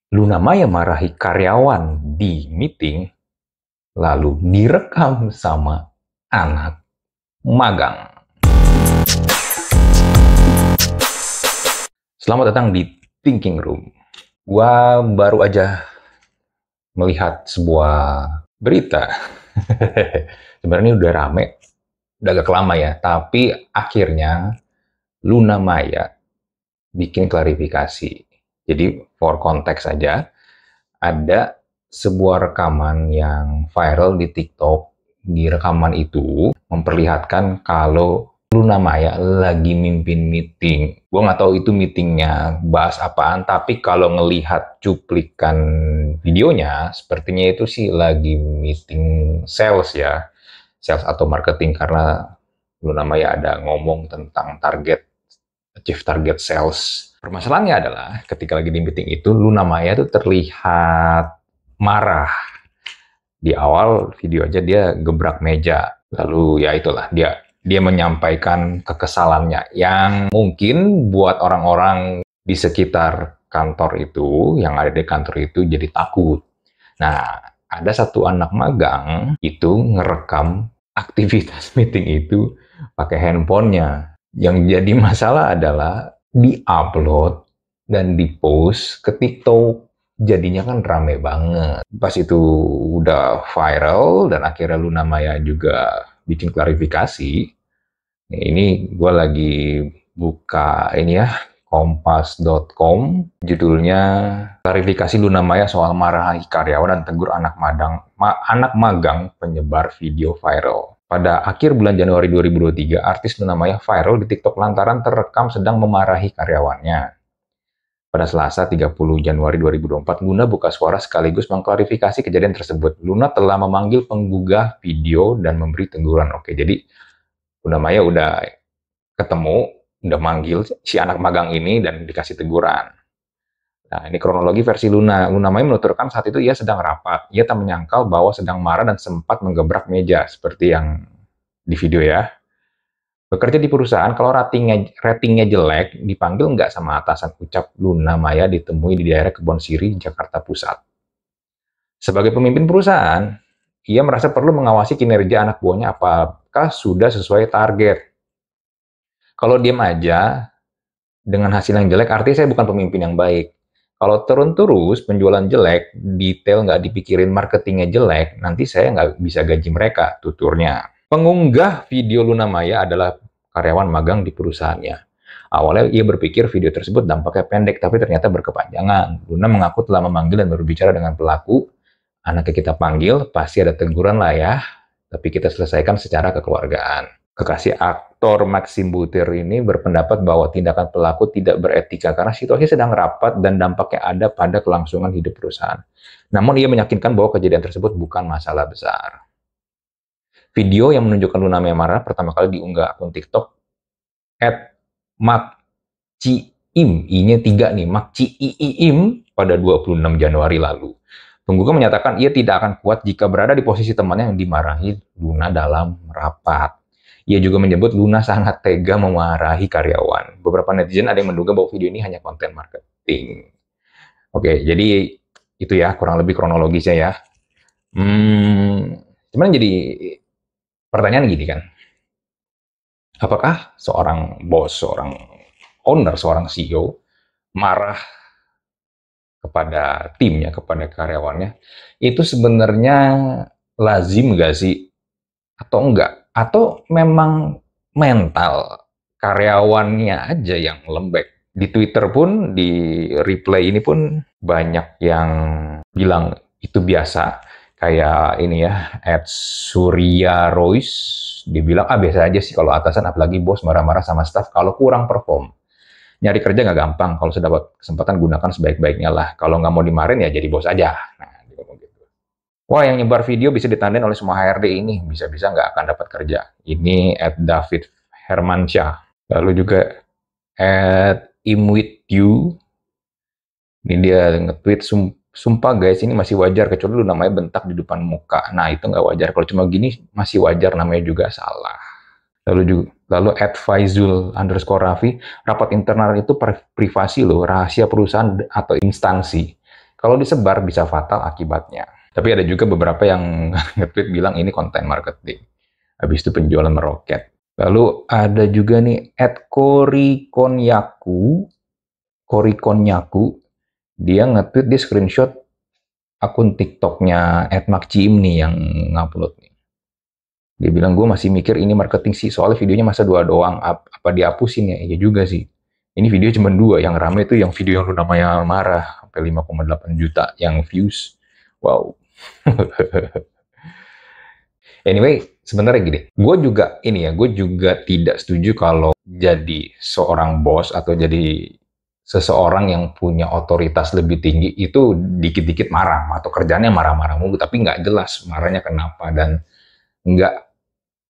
Luna Maya marahi karyawan di meeting, lalu direkam sama anak magang. Selamat datang di Thinking Room. Gua baru aja melihat sebuah berita. Sebenarnya udah rame, udah agak lama ya, tapi akhirnya Luna Maya bikin klarifikasi. Jadi for konteks saja, ada sebuah rekaman yang viral di TikTok. Di rekaman itu memperlihatkan kalau Luna Maya lagi mimpin meeting. Gue nggak tahu itu meetingnya bahas apaan, tapi kalau ngelihat cuplikan videonya, sepertinya itu sih lagi meeting sales ya. Sales atau marketing, karena Luna Maya ada ngomong tentang achieve target sales. Permasalahannya adalah ketika lagi di meeting itu, Luna Maya tuh terlihat marah. Di awal video aja dia gebrak meja, lalu ya itulah dia menyampaikan kekesalannya yang mungkin buat orang-orang di sekitar kantor itu, yang ada di kantor itu jadi takut. Nah, ada satu anak magang itu ngerekam aktivitas meeting itu pakai handphonenya. Yang jadi masalah adalah di-upload dan di-post ke TikTok. Jadinya kan rame banget. Pas itu udah viral dan akhirnya Luna Maya juga bikin klarifikasi. Nah, ini gue lagi buka ini ya, kompas.com, judulnya klarifikasi Luna Maya soal marahi karyawan dan tegur anak magang penyebar video viral. Pada akhir bulan Januari 2023, artis Luna Maya viral di TikTok lantaran terekam sedang memarahi karyawannya. Pada Selasa 30 Januari 2024, Luna buka suara sekaligus mengklarifikasi kejadian tersebut. Luna telah memanggil penggugah video dan memberi teguran. Oke, jadi Luna Maya udah ketemu, udah manggil si anak magang ini dan dikasih teguran. Nah, ini kronologi versi Luna. Luna Maya menuturkan saat itu ia sedang rapat. Ia tak menyangkal bahwa sedang marah dan sempat menggebrak meja, seperti yang di video ya. Bekerja di perusahaan, kalau ratingnya jelek, dipanggil nggak sama atasan, ucap Luna Maya ditemui di daerah Kebon Siri, Jakarta Pusat. Sebagai pemimpin perusahaan, ia merasa perlu mengawasi kinerja anak buahnya apakah sudah sesuai target. Kalau diam aja, dengan hasil yang jelek, artinya saya bukan pemimpin yang baik. Kalau turun terus, penjualan jelek, detail nggak dipikirin, marketingnya jelek, nanti saya nggak bisa gaji mereka, tuturnya. Pengunggah video Luna Maya adalah karyawan magang di perusahaannya. Awalnya ia berpikir video tersebut dampaknya pendek, tapi ternyata berkepanjangan. Luna mengaku telah memanggil dan berbicara dengan pelaku. Anaknya kita panggil, pasti ada teguran lah ya, tapi kita selesaikan secara kekeluargaan. Kekasih aktor Maxim Butir ini berpendapat bahwa tindakan pelaku tidak beretika karena situasi sedang rapat dan dampaknya ada pada kelangsungan hidup perusahaan. Namun ia meyakinkan bahwa kejadian tersebut bukan masalah besar. Video yang menunjukkan Luna Maya marah pertama kali diunggah akun TikTok @makciim, I-nya 3 nih, makciim pada 26 Januari lalu. Penggugah menyatakan ia tidak akan kuat jika berada di posisi temannya yang dimarahi Luna dalam rapat. Ia juga menyebut Luna sangat tega memarahi karyawan. Beberapa netizen ada yang menduga bahwa video ini hanya konten marketing. Oke, jadi itu ya kurang lebih kronologisnya ya. Cuman jadi pertanyaan gini kan, apakah seorang bos, seorang owner, seorang CEO marah kepada timnya, kepada karyawannya, itu sebenarnya lazim nggak sih? Atau enggak? Atau memang mental karyawannya aja yang lembek? Di Twitter pun, di replay ini pun banyak yang bilang itu biasa. Kayak ini ya, @Surya Royce, dibilang biasa aja sih kalau atasan, apalagi bos marah-marah sama staff kalau kurang perform. Nyari kerja nggak gampang, kalau sudah dapat kesempatan gunakan sebaik-baiknya lah. Kalau nggak mau dimarahin ya jadi bos aja. Nah, dia ngomong gitu. Wah, yang nyebar video bisa ditandain oleh semua HRD ini, bisa-bisa nggak akan dapat kerja. Ini @David Hermansyah. Lalu juga @imwityu. Ini dia nge-tweet, sumpah guys, ini masih wajar, kecuali lu namanya bentak di depan muka. Nah, itu nggak wajar. Kalau cuma gini, masih wajar, namanya juga salah. Lalu @faizul_raffi, rapat internal itu privasi loh, rahasia perusahaan atau instansi. Kalau disebar bisa fatal akibatnya. Tapi ada juga beberapa yang nge-tweet bilang ini konten marketing. Habis itu penjualan meroket. Lalu ada juga nih @korikonyaku, dia nge-tweet, dia screenshot akun TikToknya @makciim nih yang ngupload nih. Dia bilang, gue masih mikir ini marketing sih, soalnya videonya masa 2 doang, apa dihapusin ya? Iya juga sih. Ini video cuma 2, yang rame itu yang video yang lu namanya marah, sampai 5,8 juta yang views. Wow. Anyway, sebenarnya gini, gue juga tidak setuju kalau jadi seorang bos atau jadi seseorang yang punya otoritas lebih tinggi itu dikit-dikit marah, atau kerjanya marah-marah mulu, tapi nggak jelas marahnya kenapa, dan nggak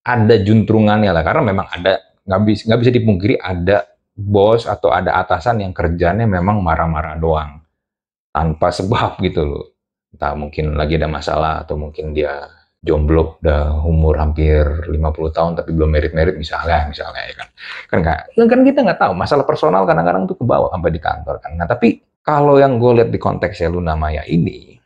ada juntrungannya lah, karena memang ada, nggak bisa dipungkiri ada bos atau ada atasan yang kerjanya memang marah-marah doang, tanpa sebab gitu loh. Entah mungkin lagi ada masalah, atau mungkin dia jomblo, udah umur hampir 50 tahun tapi belum merit misalnya ya kan. Kan kita nggak tahu, masalah personal kadang-kadang tuh kebawa sampai di kantor kan. Nah, tapi kalau yang gue lihat di konteksnya Luna Maya ini,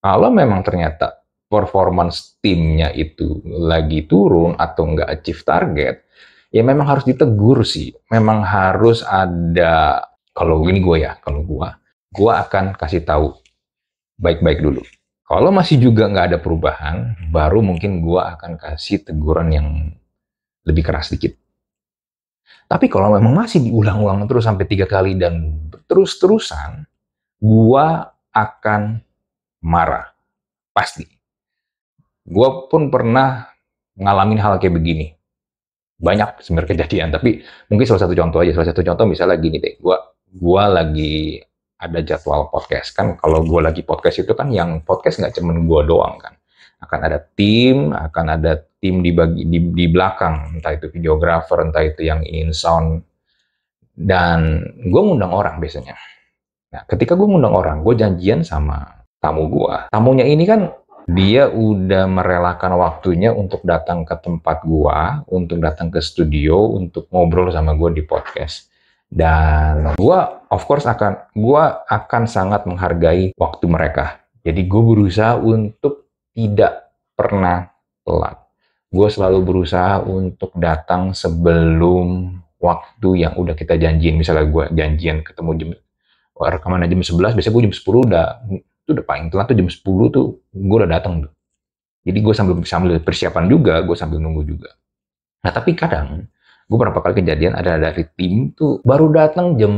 kalau memang ternyata performance timnya itu lagi turun atau nggak achieve target, ya memang harus ditegur sih. Memang harus ada, kalau ini kalau gue akan kasih tahu baik-baik dulu. Kalau masih juga nggak ada perubahan, baru mungkin gue akan kasih teguran yang lebih keras sedikit. Tapi kalau memang masih diulang-ulang terus sampai 3 kali dan terus-terusan, gue akan marah. Pasti. Gue pun pernah ngalamin hal kayak begini. Banyak sebenarnya kejadian, tapi mungkin salah satu contoh aja. Salah satu contoh misalnya gini deh, gue lagi ada jadwal podcast. Kan kalau gue lagi podcast itu kan yang podcast nggak cuma gue doang kan. Akan ada tim di belakang, entah itu videographer, entah itu yang in sound. Dan gue ngundang orang biasanya. Nah, ketika gue ngundang orang, gue janjian sama tamu gue. Tamunya ini kan dia udah merelakan waktunya untuk datang ke tempat gua, untuk datang ke studio, untuk ngobrol sama gua di podcast. Dan gua akan sangat menghargai waktu mereka. Jadi gua berusaha untuk tidak pernah telat. Gua selalu berusaha untuk datang sebelum waktu yang udah kita janjiin. Misalnya gua janjian ketemu rekaman jam 11, biasanya gua jam 10 udah paling telat tuh jam 10 tuh gue udah datang tuh. Jadi gue sambil persiapan juga, gue sambil nunggu juga. Nah, tapi kadang gue beberapa kali kejadian ada dari tim tuh baru datang jam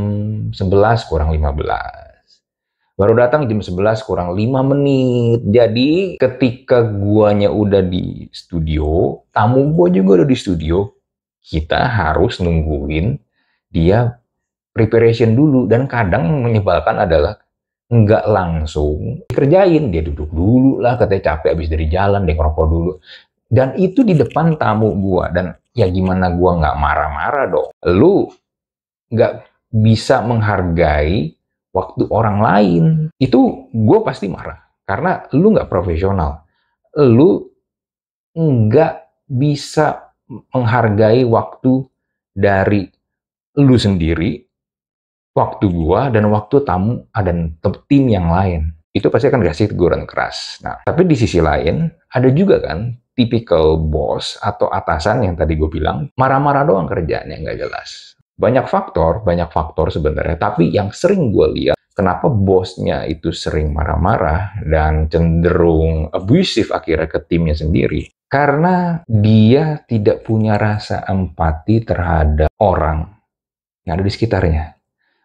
11 kurang 15. Baru datang jam 11 kurang 5 menit. Jadi ketika guanya udah di studio, tamu gue juga udah di studio, kita harus nungguin dia preparation dulu. Dan kadang yang menyebalkan adalah nggak langsung dikerjain, dia duduk dulu lah, katanya capek habis dari jalan, dia ngerokok dulu, dan itu di depan tamu gua. Dan ya gimana gua nggak marah-marah dong, lu nggak bisa menghargai waktu orang lain, itu gua pasti marah, karena lu nggak profesional, lu nggak bisa menghargai waktu dari lu sendiri, waktu gua, dan waktu tamu dan tim yang lain. Itu pasti akan dikasih teguran keras. Nah, tapi di sisi lain, ada juga kan tipikal bos atau atasan yang tadi gue bilang, marah-marah doang kerjaannya, nggak jelas. Banyak faktor sebenarnya, tapi yang sering gue lihat, kenapa bosnya itu sering marah-marah dan cenderung abusive akhirnya ke timnya sendiri. Karena dia tidak punya rasa empati terhadap orang yang ada di sekitarnya.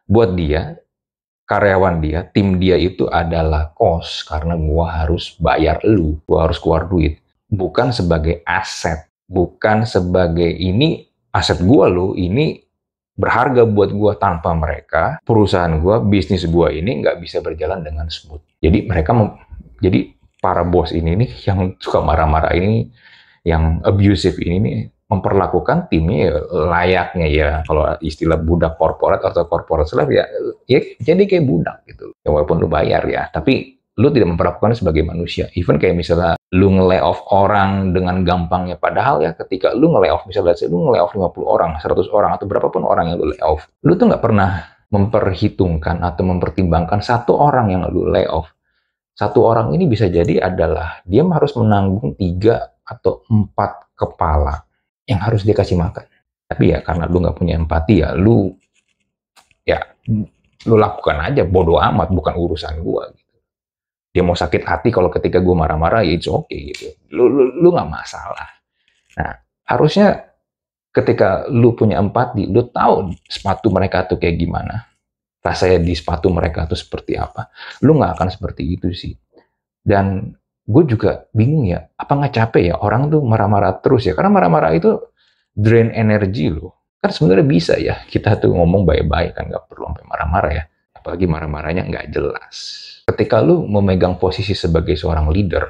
Buat dia, karyawan dia, tim dia itu adalah cost, karena gua harus bayar lu, gua harus keluar duit. Bukan sebagai aset, bukan sebagai ini aset gua lo, ini berharga buat gua, tanpa mereka, perusahaan gua, bisnis gua ini nggak bisa berjalan dengan smooth. Jadi jadi para bos ini nih, yang suka marah-marah ini, yang abusive ini nih, memperlakukan timnya layaknya ya, kalau istilah budak korporat atau corporate slave ya jadi kayak budak gitu. Ya, walaupun lu bayar ya, tapi lu tidak memperlakukan sebagai manusia. Even kayak misalnya lu nge-layoff orang dengan gampangnya, padahal ya ketika lu nge-layoff, misalnya lu nge-layoff 50 orang, 100 orang, atau berapapun orang yang lu layoff, lu tuh nggak pernah memperhitungkan atau mempertimbangkan satu orang yang lu lay off. Satu orang ini bisa jadi adalah dia harus menanggung 3 atau 4 kepala yang harus dia kasih makan. Tapi ya karena lu nggak punya empati ya ya lu lakukan aja, bodo amat, bukan urusan gua. Dia mau sakit hati kalau ketika gue marah-marah, ya it's okay gitu. Lu nggak masalah. Nah, harusnya ketika lu punya empati, lu tahu sepatu mereka tuh kayak gimana. Rasanya di sepatu mereka tuh seperti apa. Lu nggak akan seperti itu sih. Dan gue juga bingung ya, apa nggak capek ya orang tuh marah-marah terus ya. Karena marah-marah itu drain energi lo. Kan sebenarnya bisa ya, kita tuh ngomong baik-baik kan, nggak perlu sampai marah-marah ya. Apalagi marah-marahnya nggak jelas. Ketika lu memegang posisi sebagai seorang leader,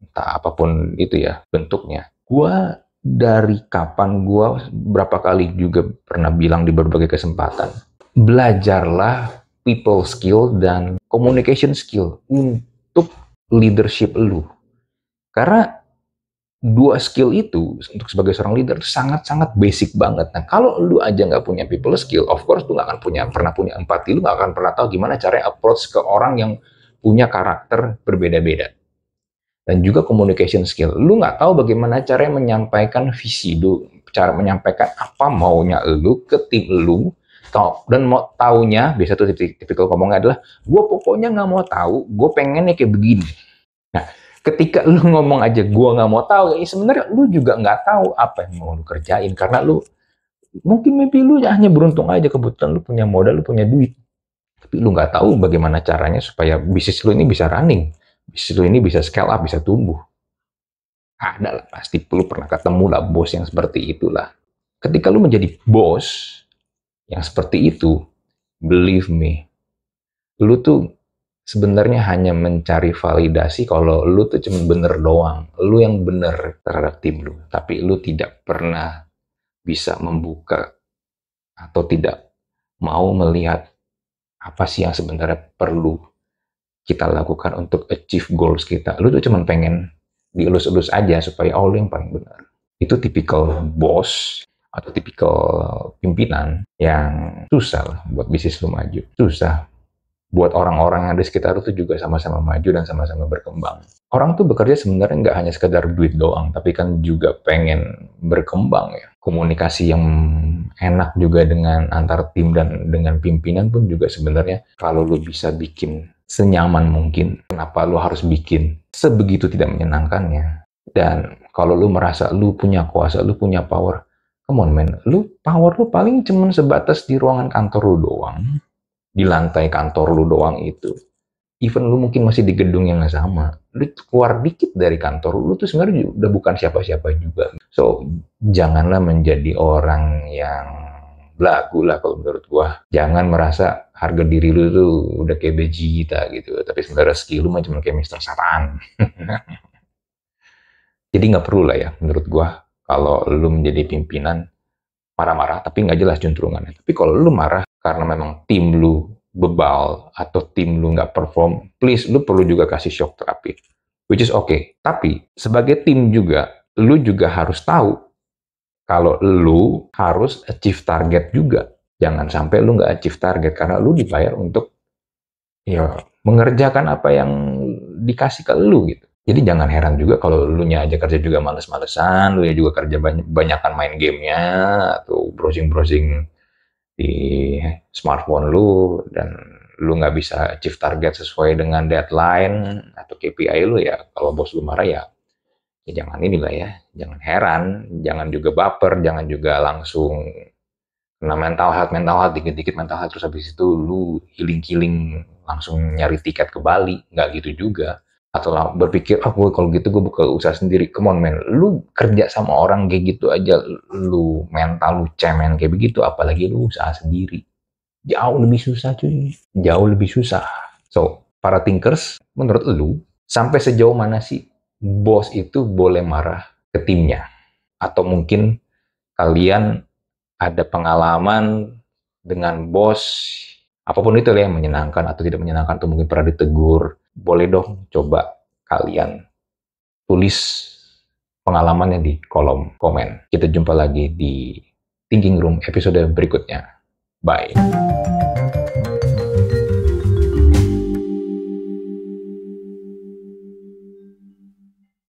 entah apapun itu ya bentuknya, gua dari kapan gua berapa kali juga pernah bilang di berbagai kesempatan, belajarlah people skill dan communication skill untuk leadership lu. Karena dua skill itu untuk sebagai seorang leader sangat-sangat basic banget. Nah, kalau lu aja nggak punya people skill, of course lu nggak akan pernah punya empati, lu nggak akan pernah tahu gimana caranya approach ke orang yang punya karakter berbeda-beda. Dan juga communication skill. Lu nggak tahu bagaimana caranya menyampaikan visi lu, cara menyampaikan apa maunya lu ke tim lu, dan mau taunya, biasa tuh tipikal ngomongnya adalah, gue pokoknya nggak mau tahu, gue pengennya kayak begini. Nah, ketika lu ngomong aja gue nggak mau tahu, ya sebenarnya lu juga nggak tahu apa yang mau lu kerjain, karena lu mungkin mimpi lu hanya beruntung aja, kebetulan lu punya modal, lu punya duit, tapi lu nggak tahu bagaimana caranya supaya bisnis lu ini bisa running, bisnis lu ini bisa scale up, bisa tumbuh. Ada lah, pasti lu pernah ketemu lah bos yang seperti itulah. Ketika lu menjadi bos yang seperti itu, believe me, lu tuh sebenarnya hanya mencari validasi kalau lu tuh cuma bener doang, lu yang bener terhadap tim lu, tapi lu tidak pernah bisa membuka atau tidak mau melihat apa sih yang sebenarnya perlu kita lakukan untuk achieve goals kita. Lu tuh cuma pengen dielus-elus aja supaya lu yang paling benar. Itu tipikal bos atau tipikal pimpinan yang susah lah buat bisnis lu maju. Susah buat orang-orang yang ada di sekitar itu juga sama-sama maju dan sama-sama berkembang. Orang tuh bekerja sebenarnya nggak hanya sekedar duit doang, tapi kan juga pengen berkembang ya. Komunikasi yang enak juga dengan antar tim dan dengan pimpinan pun juga sebenarnya kalau lu bisa bikin senyaman mungkin, kenapa lu harus bikin sebegitu tidak menyenangkannya. Dan kalau lu merasa lu punya kuasa, lu punya power, come on man, power lu paling cuman sebatas di ruangan kantor lu doang, di lantai kantor lu doang itu. Even lu mungkin masih di gedung yang sama, lu keluar dikit dari kantor lu tuh sebenarnya udah bukan siapa-siapa juga. So, janganlah menjadi orang yang belagu lah kalau menurut gua. Jangan merasa harga diri lu tuh udah kayak Vegeta gitu, tapi sebenarnya skill lu mah cuma kayak Mister Satan. Jadi nggak perlu lah ya menurut gua kalau lu menjadi pimpinan marah-marah tapi nggak jelas juntrungannya. Tapi kalau lu marah karena memang tim lu bebal atau tim lu nggak perform, please lu perlu juga kasih shock terapi, which is okay. Tapi sebagai tim juga, lu juga harus tahu kalau lu harus achieve target juga. Jangan sampai lu nggak achieve target karena lu dibayar untuk ya mengerjakan apa yang dikasih ke lu gitu. Jadi jangan heran juga kalau lu nya aja kerja juga males-malesan, lu ya juga kerja banyakan main gamenya atau browsing-browsing di smartphone lu, dan lu nggak bisa achieve target sesuai dengan deadline atau KPI lu ya. Kalau bos lu marah ya jangan inilah ya, jangan heran, jangan juga baper, jangan juga langsung kena mental health dikit-dikit mental health terus habis itu lu healing langsung nyari tiket ke Bali, nggak gitu juga. Atau berpikir, gue kalau gitu gue buka usaha sendiri. Come on man, lu kerja sama orang kayak gitu aja, lu mental lu cemen kayak begitu, apalagi lu usaha sendiri. Jauh lebih susah cuy, jauh lebih susah. So, para thinkers, menurut lu, sampai sejauh mana sih bos itu boleh marah ke timnya? Atau mungkin kalian ada pengalaman dengan bos, apapun itu ya, menyenangkan atau tidak menyenangkan, atau mungkin pernah ditegur, boleh dong coba kalian tulis pengalamannya di kolom komen. Kita jumpa lagi di Thinking Room episode berikutnya. Bye.